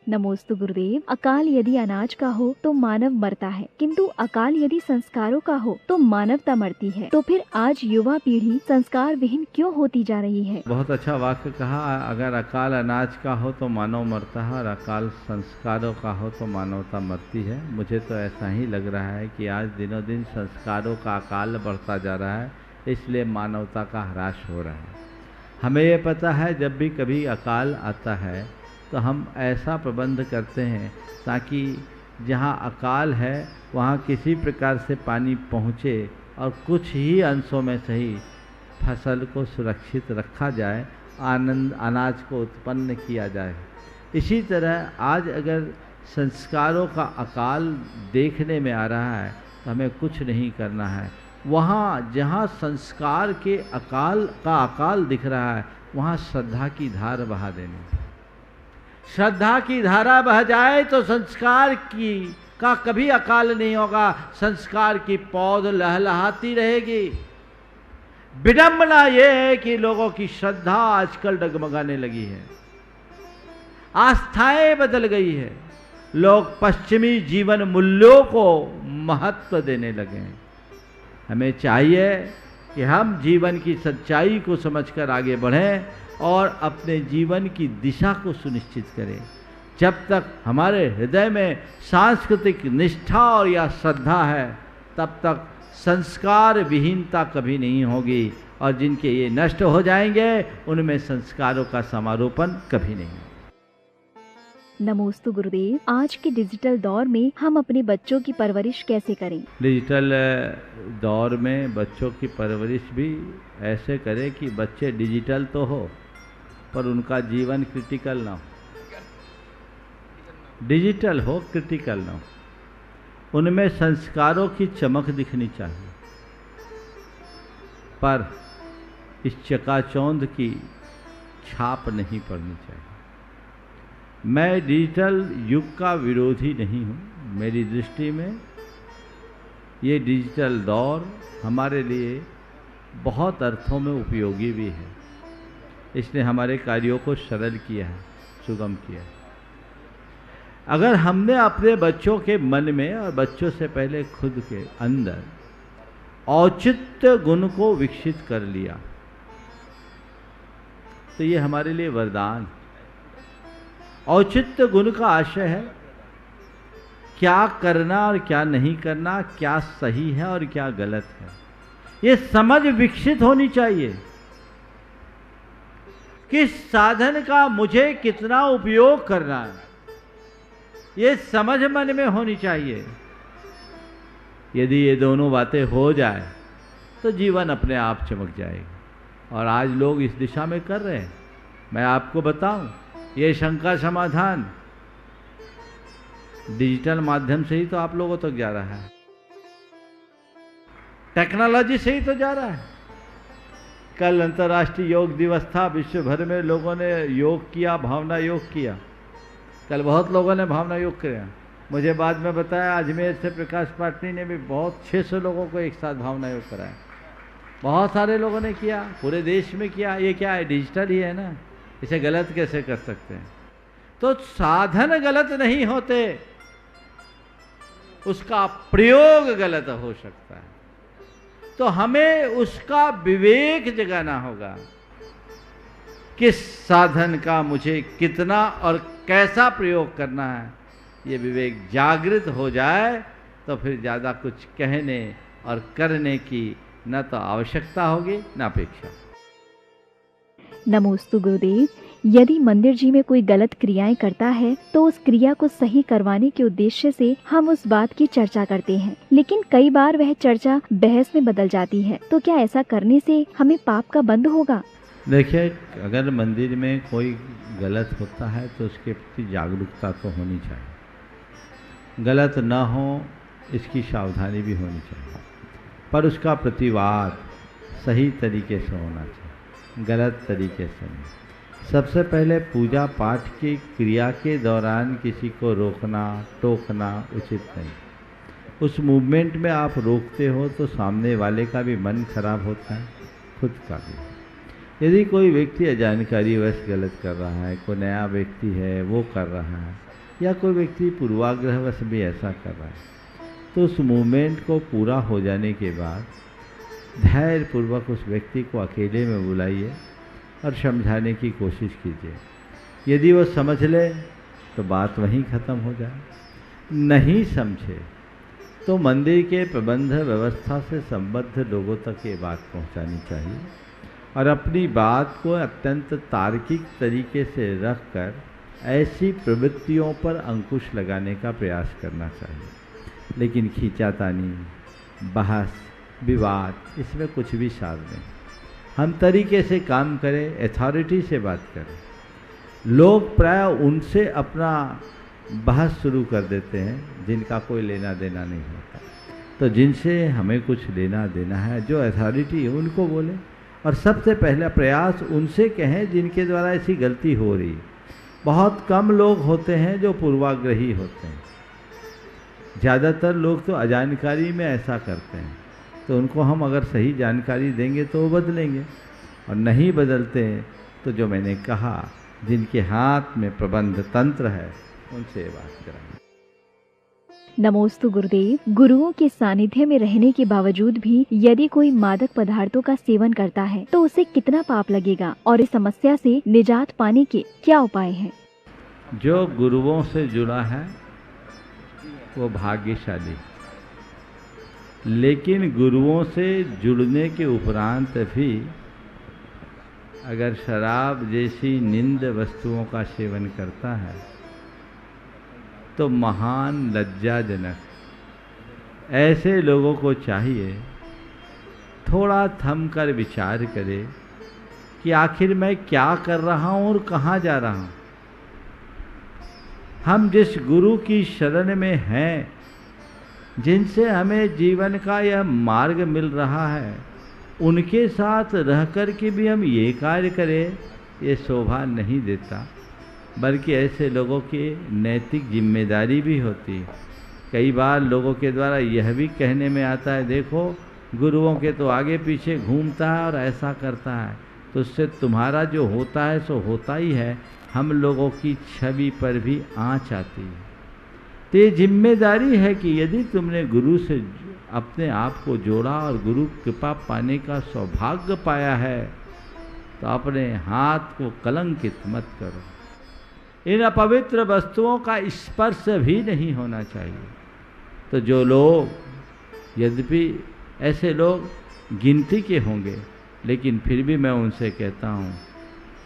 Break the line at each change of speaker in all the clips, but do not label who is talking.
नमोस्तु गुरुदेव। अकाल यदि अनाज का हो तो मानव मरता है, किंतु अकाल यदि संस्कारों का हो तो मानवता मरती है। तो फिर आज युवा पीढ़ी संस्कार विहीन क्यों होती जा रही है?
बहुत अच्छा वाक्य कहा। अगर अकाल अनाज का हो तो मानव मरता है और अकाल संस्कारों का हो तो मानवता मरती है। मुझे तो ऐसा ही लग रहा है कि आज दिनों दिन संस्कारों का अकाल बढ़ता जा रहा है, इसलिए मानवता का ह्रास हो रहा है। हमें ये पता है जब भी कभी अकाल आता है तो हम ऐसा प्रबंध करते हैं ताकि जहाँ अकाल है वहाँ किसी प्रकार से पानी पहुँचे और कुछ ही अंशों में सही फसल को सुरक्षित रखा जाए, अनाज को उत्पन्न किया जाए। इसी तरह आज अगर संस्कारों का अकाल देखने में आ रहा है तो हमें कुछ नहीं करना है। वहाँ जहाँ संस्कार के अकाल दिख रहा है वहाँ श्रद्धा की धार बहा देनी। श्रद्धा की धारा बह जाए तो संस्कार का कभी अकाल नहीं होगा। संस्कार की पौध लहलहाती रहेगी। विडंबना यह है कि लोगों की श्रद्धा आजकल डगमगाने लगी है, आस्थाएं बदल गई है, लोग पश्चिमी जीवन मूल्यों को महत्व देने लगे हैं। हमें चाहिए कि हम जीवन की सच्चाई को समझकर आगे बढ़ें और अपने जीवन की दिशा को सुनिश्चित करें। जब तक हमारे हृदय में सांस्कृतिक निष्ठा और या श्रद्धा है तब तक संस्कार विहीनता कभी नहीं होगी, और जिनके ये नष्ट हो जाएंगे उनमें संस्कारों का समारोपण कभी नहीं।
नमोस्तु गुरुदेव। आज के डिजिटल दौर में हम अपने बच्चों की परवरिश कैसे करें?
डिजिटल दौर में बच्चों की परवरिश भी ऐसे करें कि बच्चे डिजिटल तो हो पर उनका जीवन क्रिटिकल ना हो। डिजिटल हो, क्रिटिकल ना हो। उनमें संस्कारों की चमक दिखनी चाहिए पर इस चकाचौंध की छाप नहीं पड़नी चाहिए। मैं डिजिटल युग का विरोधी नहीं हूँ। मेरी दृष्टि में ये डिजिटल दौर हमारे लिए बहुत अर्थों में उपयोगी भी है। इसने हमारे कार्यों को सरल किया है, सुगम किया है। अगर हमने अपने बच्चों के मन में और बच्चों से पहले खुद के अंदर औचित्य गुण को विकसित कर लिया तो ये हमारे लिए वरदान है। औचित्य गुण का आशय है क्या करना और क्या नहीं करना, क्या सही है और क्या गलत है। ये समझ विकसित होनी चाहिए। किस साधन का मुझे कितना उपयोग करना है, ये समझ मन में होनी चाहिए। यदि ये दोनों बातें हो जाए तो जीवन अपने आप चमक जाएगा, और आज लोग इस दिशा में कर रहे हैं। मैं आपको बताऊं, ये शंका समाधान डिजिटल माध्यम से ही तो आप लोगों तक जा रहा है, टेक्नोलॉजी से ही तो जा रहा है। कल अंतर्राष्ट्रीय योग दिवस था, विश्व भर में लोगों ने योग किया, भावना योग किया। कल बहुत लोगों ने भावना योग किया। मुझे बाद में बताया अजमेर से प्रकाश पाटनी ने भी बहुत 600 लोगों को एक साथ भावना योग कराया। बहुत सारे लोगों ने किया, पूरे देश में किया। ये क्या है? डिजिटल ही है ना, इसे गलत कैसे कर सकते हैं? तो साधन गलत नहीं होते, उसका प्रयोग गलत हो सकता है। तो हमें उसका विवेक जगाना होगा। किस साधन का मुझे कितना और कैसा प्रयोग करना है, ये विवेक जागृत हो जाए तो फिर ज़्यादा कुछ कहने और करने की न तो आवश्यकता होगी न अपेक्षा।
नमोस्तु गुरुदेव। यदि मंदिर जी में कोई गलत क्रियाएं करता है तो उस क्रिया को सही करवाने के उद्देश्य से हम उस बात की चर्चा करते हैं, लेकिन कई बार वह चर्चा बहस में बदल जाती है। तो क्या ऐसा करने से हमें पाप का बंध होगा?
देखिए, अगर मंदिर में कोई गलत होता है तो उसके प्रति जागरूकता तो होनी चाहिए। गलत न हो इसकी सावधानी भी होनी चाहिए, पर उसका प्रतिवाद सही तरीके से होना चाहिए, गलत तरीके से नहीं। सबसे पहले पूजा पाठ की क्रिया के दौरान किसी को रोकना टोकना उचित नहीं। उस मूवमेंट में आप रोकते हो तो सामने वाले का भी मन खराब होता है, खुद का भी। यदि कोई व्यक्ति अजानकारी वश गलत कर रहा है, कोई नया व्यक्ति है वो कर रहा है, या कोई व्यक्ति पूर्वाग्रहवश भी ऐसा कर रहा है, तो उस मूवमेंट को पूरा हो जाने के बाद धैर्यपूर्वक उस व्यक्ति को अकेले में बुलाइए और समझाने की कोशिश कीजिए। यदि वो समझ ले तो बात वहीं ख़त्म हो जाए, नहीं समझे तो मंदिर के प्रबंध व्यवस्था से संबद्ध लोगों तक ये बात पहुंचानी चाहिए और अपनी बात को अत्यंत तार्किक तरीके से रखकर ऐसी प्रवृत्तियों पर अंकुश लगाने का प्रयास करना चाहिए। लेकिन खींचातानी, बहस, विवाद, इसमें कुछ भी सार नहीं। हम तरीके से काम करें, अथॉरिटी से बात करें। लोग प्राय उनसे अपना बहस शुरू कर देते हैं जिनका कोई लेना देना नहीं होता। तो जिनसे हमें कुछ लेना देना है, जो अथॉरिटी है, उनको बोलें और सबसे पहला प्रयास उनसे कहें जिनके द्वारा ऐसी गलती हो रही। बहुत कम लोग होते हैं जो पूर्वाग्रही होते हैं, ज़्यादातर लोग तो अजानकारी में ऐसा करते हैं। तो उनको हम अगर सही जानकारी देंगे तो वो बदलेंगे, और नहीं बदलते तो जो मैंने कहा, जिनके हाथ में प्रबंध तंत्र है, उनसे ये बात कराएं।
नमोस्तु गुरुदेव। गुरुओं के सानिध्य में रहने के बावजूद भी यदि कोई मादक पदार्थों का सेवन करता है तो उसे कितना पाप लगेगा और इस समस्या से निजात पाने के क्या उपाय हैं?
जो गुरुओं से जुड़ा है वो भाग्यशाली, लेकिन गुरुओं से जुड़ने के उपरांत भी अगर शराब जैसी निंद वस्तुओं का सेवन करता है तो महान लज्जाजनक। ऐसे लोगों को चाहिए थोड़ा थम कर विचार करे कि आखिर मैं क्या कर रहा हूँ और कहाँ जा रहा हूँ। हम जिस गुरु की शरण में हैं, जिनसे हमें जीवन का यह मार्ग मिल रहा है, उनके साथ रह कर के भी हम ये कार्य करें, ये शोभा नहीं देता। बल्कि ऐसे लोगों की नैतिक जिम्मेदारी भी होती है। कई बार लोगों के द्वारा यह भी कहने में आता है, देखो गुरुओं के तो आगे पीछे घूमता है और ऐसा करता है, तो उससे तुम्हारा जो होता है सो होता ही है। हम लोगों की छवि पर भी आँच आती है। तो ये जिम्मेदारी है कि यदि तुमने गुरु से अपने आप को जोड़ा और गुरु कृपा पाने का सौभाग्य पाया है, तो अपने हाथ को कलंकित मत करो। इन अपवित्र वस्तुओं का स्पर्श भी नहीं होना चाहिए। तो जो लोग, यद्यपि ऐसे लोग गिनती के होंगे, लेकिन फिर भी मैं उनसे कहता हूँ,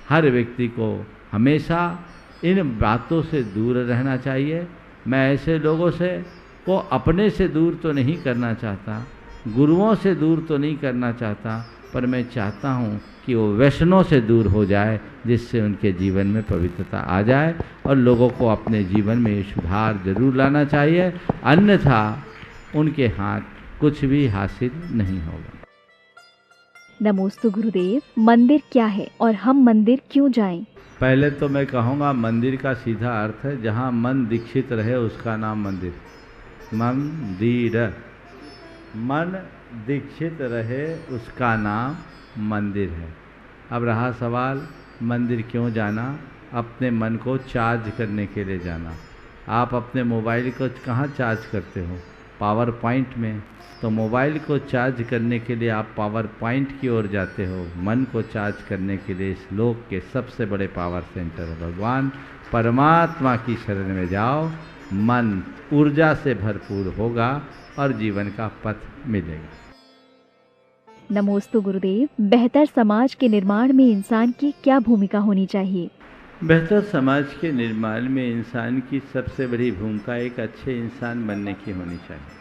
हर व्यक्ति को हमेशा इन बातों से दूर रहना चाहिए। मैं ऐसे लोगों से को अपने से दूर तो नहीं करना चाहता, गुरुओं से दूर तो नहीं करना चाहता, पर मैं चाहता हूँ कि वो वैष्णव से दूर हो जाए, जिससे उनके जीवन में पवित्रता आ जाए। और लोगों को अपने जीवन में ये सुधार जरूर लाना चाहिए, अन्यथा उनके हाथ कुछ भी हासिल नहीं होगा।
नमोस्तु गुरुदेव। मंदिर क्या है और हम मंदिर क्यों जाएं?
पहले तो मैं कहूँगा, मंदिर का सीधा अर्थ है जहाँ मन दीक्षित रहे उसका नाम मंदिर। मंदिर, मन दीक्षित रहे उसका नाम मंदिर है। अब रहा सवाल, मंदिर क्यों जाना? अपने मन को चार्ज करने के लिए जाना। आप अपने मोबाइल को कहाँ चार्ज करते हो? पावर पॉइंट में। तो मोबाइल को चार्ज करने के लिए आप पावर पॉइंट की ओर जाते हो। मन को चार्ज करने के लिए इस लोक के सबसे बड़े पावर सेंटर भगवान परमात्मा की शरण में जाओ। मन ऊर्जा से भरपूर होगा और जीवन का पथ मिलेगा।
नमोस्तु गुरुदेव। बेहतर समाज के निर्माण में इंसान की क्या भूमिका होनी चाहिए?
बेहतर समाज के निर्माण में इंसान की सबसे बड़ी भूमिका एक अच्छे इंसान बनने की होनी चाहिए।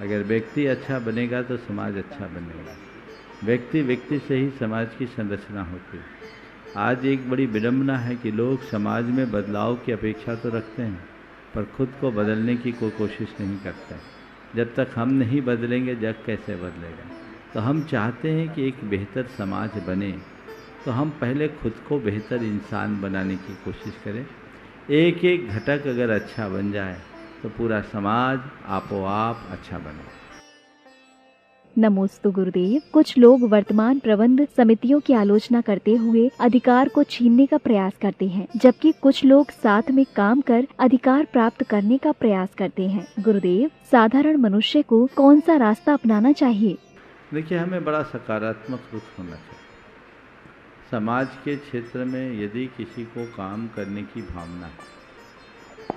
अगर व्यक्ति अच्छा बनेगा तो समाज अच्छा बनेगा। व्यक्ति से ही समाज की संरचना होती है। आज एक बड़ी विडंबना है कि लोग समाज में बदलाव की अपेक्षा तो रखते हैं, पर खुद को बदलने की कोई कोशिश नहीं करते। जब तक हम नहीं बदलेंगे, जग कैसे बदलेगा? तो हम चाहते हैं कि एक बेहतर समाज बने, तो हम पहले खुद को बेहतर इंसान बनाने की कोशिश करें। एक एक घटक अगर अच्छा बन जाए तो पूरा समाज आपो आप अच्छा बने।
नमोस्तु गुरुदेव। कुछ लोग वर्तमान प्रबंध समितियों की आलोचना करते हुए अधिकार को छीनने का प्रयास करते हैं, जबकि कुछ लोग साथ में काम कर अधिकार प्राप्त करने का प्रयास करते हैं। गुरुदेव, साधारण मनुष्य को कौन सा रास्ता अपनाना चाहिए?
देखिए, हमें बड़ा सकारात्मक रुख होना चाहिए। समाज के क्षेत्र में यदि किसी को काम करने की भावना है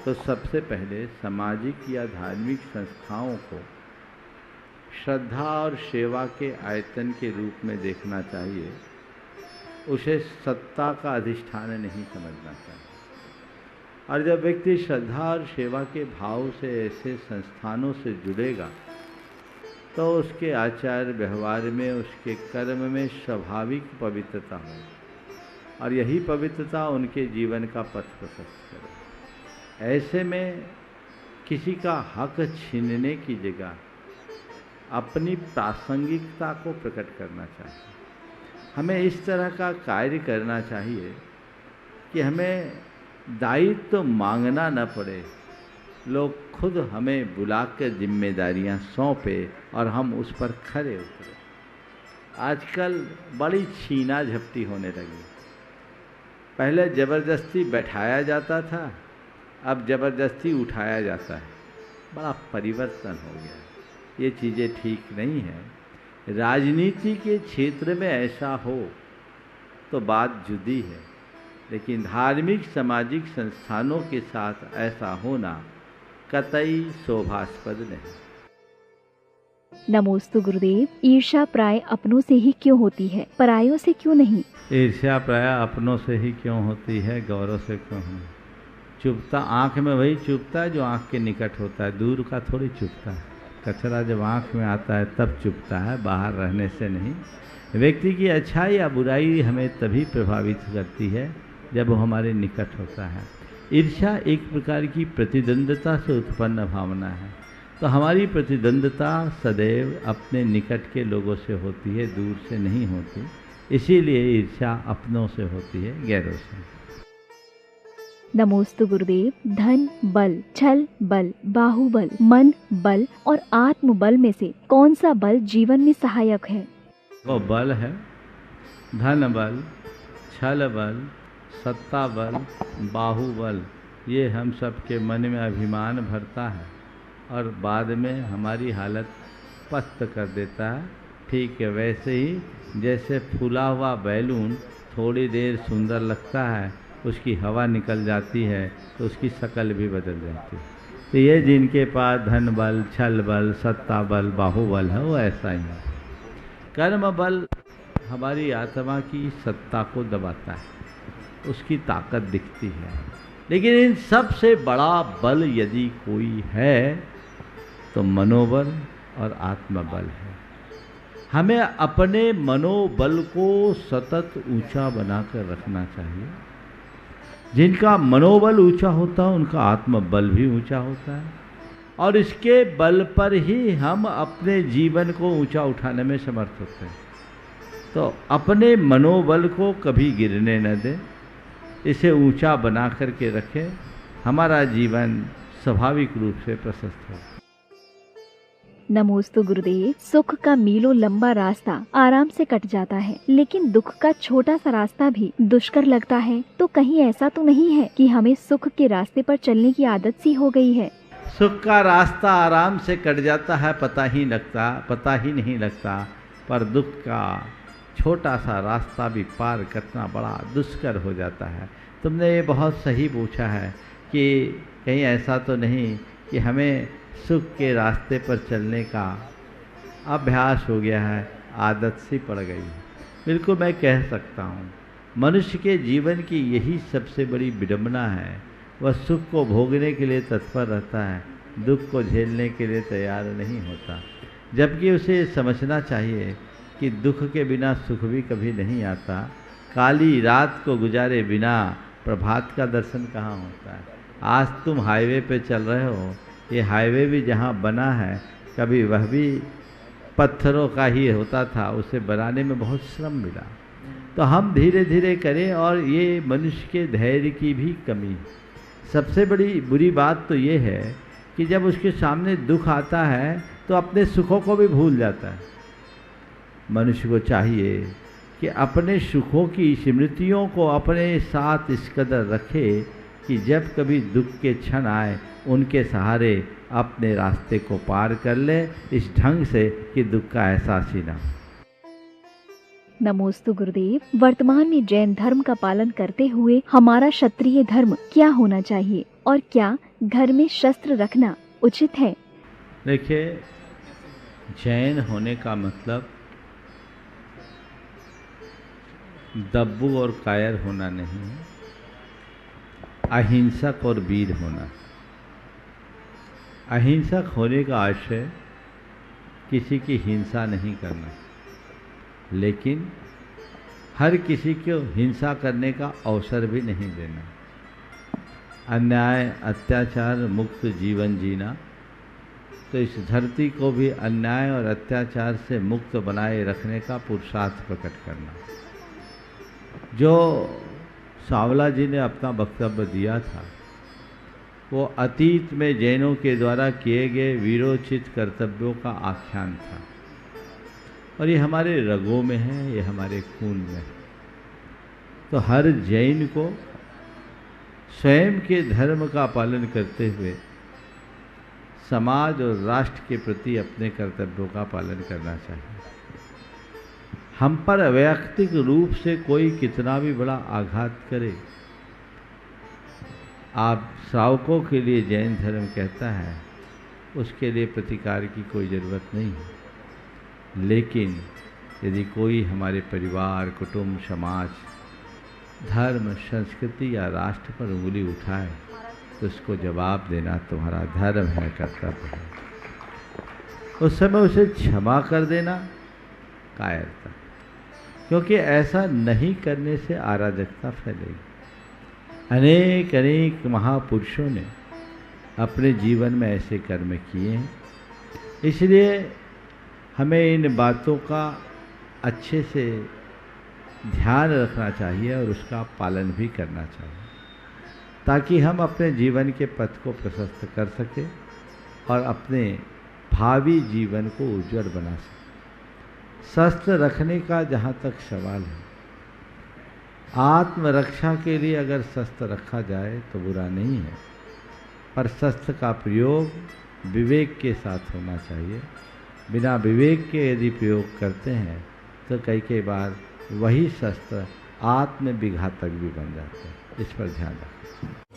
तो सबसे पहले सामाजिक या धार्मिक संस्थाओं को श्रद्धा और सेवा के आयतन के रूप में देखना चाहिए। उसे सत्ता का अधिष्ठान नहीं समझना चाहिए। और जब व्यक्ति श्रद्धा और सेवा के भाव से ऐसे संस्थानों से जुड़ेगा तो उसके आचार व्यवहार में, उसके कर्म में स्वाभाविक पवित्रता हो और यही पवित्रता उनके जीवन का पथ प्रशस्त करे। ऐसे में किसी का हक छीनने की जगह अपनी प्रासंगिकता को प्रकट करना चाहिए। हमें इस तरह का कार्य करना चाहिए कि हमें दायित्व तो मांगना न पड़े, लोग खुद हमें बुलाकर जिम्मेदारियां सौंपे और हम उस पर खरे उतरे। आजकल बड़ी छीना झपटी होने लगी। पहले ज़बरदस्ती बैठाया जाता था, अब ज़बरदस्ती उठाया जाता है। बड़ा परिवर्तन हो गया। ये चीज़ें ठीक नहीं है। राजनीति के क्षेत्र में ऐसा हो तो बात जुदी है, लेकिन धार्मिक सामाजिक संस्थानों के साथ ऐसा होना कतई शोभास्पद नहीं।
नमोस्तु गुरुदेव। ईर्ष्या प्राय अपनों से ही क्यों होती है, परायों से क्यों नहीं?
ईर्ष्या प्राय अपनों से ही क्यों होती है, गौरव से क्यों नहीं? चुभता आँख में वही चुभता है जो आँख के निकट होता है, दूर का थोड़ी चुभता है। कचरा जब आँख में आता है तब चुभता है, बाहर रहने से नहीं। व्यक्ति की अच्छाई या बुराई हमें तभी प्रभावित करती है जब वो हमारे निकट होता है। ईर्ष्या एक प्रकार की प्रतिद्वंद्विता से उत्पन्न भावना है। तो हमारी प्रतिद्वंद्विता सदैव अपने निकट के लोगों से होती है, दूर से नहीं होती। इसीलिए ईर्ष्या अपनों से होती है, गैरों से।
नमोस्तु गुरुदेव। धन बल, छल बल, बाहुबल, मन बल और आत्म बल में से कौन सा बल जीवन में सहायक है?
वो बल है धन बल, छल बल, सत्ता बल, बाहुबल। ये हम सब के मन में अभिमान भरता है और बाद में हमारी हालत पस्त कर देता है। ठीक है, वैसे ही जैसे फूला हुआ बैलून थोड़ी देर सुंदर लगता है, उसकी हवा निकल जाती है तो उसकी शक्ल भी बदल जाती है। तो ये जिनके पास धन बल, छल बल, सत्ता बल, बाहुबल है, वो ऐसा ही है। कर्म बल हमारी आत्मा की सत्ता को दबाता है, उसकी ताकत दिखती है। लेकिन इन सब से बड़ा बल यदि कोई है तो मनोबल और आत्मबल है। हमें अपने मनोबल को सतत ऊंचा बनाकर रखना चाहिए। जिनका मनोबल ऊंचा होता है उनका आत्मबल भी ऊंचा होता है और इसके बल पर ही हम अपने जीवन को ऊंचा उठाने में समर्थ होते हैं। तो अपने मनोबल को कभी गिरने न दें, इसे ऊंचा बना करके रखें, हमारा जीवन स्वाभाविक रूप से प्रशस्त हो।
नमोस्तु गुरुदेव। सुख का मीलों लंबा रास्ता आराम से कट जाता है, लेकिन दुख का छोटा सा रास्ता भी दुष्कर लगता है। तो कहीं ऐसा तो नहीं है कि हमें सुख के रास्ते पर चलने की आदत सी हो गई है?
सुख का रास्ता आराम से कट जाता है, पता ही नहीं लगता, पर दुख का छोटा सा रास्ता भी पार करना बड़ा दुष्कर हो जाता है। तुमने ये बहुत सही पूछा है कि कहीं ऐसा तो नहीं कि हमें सुख के रास्ते पर चलने का अभ्यास हो गया है, आदत सी पड़ गई है। बिल्कुल मैं कह सकता हूँ, मनुष्य के जीवन की यही सबसे बड़ी विडंबना है। वह सुख को भोगने के लिए तत्पर रहता है, दुख को झेलने के लिए तैयार नहीं होता। जबकि उसे समझना चाहिए कि दुख के बिना सुख भी कभी नहीं आता। काली रात को गुजारे बिना प्रभात का दर्शन कहाँ होता है। आज तुम हाईवे पे चल रहे हो, ये हाईवे भी जहाँ बना है कभी वह भी पत्थरों का ही होता था, उसे बनाने में बहुत श्रम मिला। तो हम धीरे धीरे करें। और ये मनुष्य के धैर्य की भी कमी। सबसे बड़ी बुरी बात तो ये है कि जब उसके सामने दुख आता है तो अपने सुखों को भी भूल जाता है। और जब दुख आता है तो अपने सुखों को भी भूल जाता है। तो ये मनुष्य को चाहिए कि अपने सुखों की स्मृतियों को अपने साथ इस कदर रखे कि जब कभी दुख के क्षण आए उनके सहारे अपने रास्ते को पार कर ले, इस ढंग से कि दुख का एहसास ही ना हो।
नमोस्तु गुरुदेव। वर्तमान में जैन धर्म का पालन करते हुए हमारा क्षत्रिय धर्म क्या होना चाहिए और क्या घर में शस्त्र रखना उचित है?
देखिए, जैन होने का मतलब दब्बू और कायर होना नहीं है, अहिंसक और वीर होना। अहिंसक होने का आशय किसी की हिंसा नहीं करना, लेकिन हर किसी को हिंसा करने का अवसर भी नहीं देना। अन्याय अत्याचार मुक्त जीवन जीना, तो इस धरती को भी अन्याय और अत्याचार से मुक्त बनाए रखने का पुरुषार्थ प्रकट करना। जो सांवला जी ने अपना वक्तव्य दिया था वो अतीत में जैनों के द्वारा किए गए वीरोचित कर्तव्यों का आख्यान था, और ये हमारे रगों में है, ये हमारे खून में है। तो हर जैन को स्वयं के धर्म का पालन करते हुए समाज और राष्ट्र के प्रति अपने कर्तव्यों का पालन करना चाहिए। हम पर वैयक्तिक रूप से कोई कितना भी बड़ा आघात करे, आप श्रावकों के लिए जैन धर्म कहता है, उसके लिए प्रतिकार की कोई ज़रूरत नहीं है। लेकिन यदि कोई हमारे परिवार, कुटुंब, समाज, धर्म, संस्कृति या राष्ट्र पर उंगली उठाए तो उसको जवाब देना तुम्हारा धर्म है, कर्तव्य है। उस समय उसे क्षमा कर देना कायरता, क्योंकि ऐसा नहीं करने से अराजकता फैलेगी। अनेक अनेक महापुरुषों ने अपने जीवन में ऐसे कर्म किए हैं, इसलिए हमें इन बातों का अच्छे से ध्यान रखना चाहिए और उसका पालन भी करना चाहिए, ताकि हम अपने जीवन के पथ को प्रशस्त कर सकें और अपने भावी जीवन को उज्जवल बना सकें। शस्त्र रखने का जहाँ तक सवाल है, आत्मरक्षा के लिए अगर शस्त्र रखा जाए तो बुरा नहीं है, पर शस्त्र का प्रयोग विवेक के साथ होना चाहिए। बिना विवेक के यदि प्रयोग करते हैं तो कई बार वही शस्त्र आत्म विघातक भी बन जाते हैं। इस पर ध्यान रखें।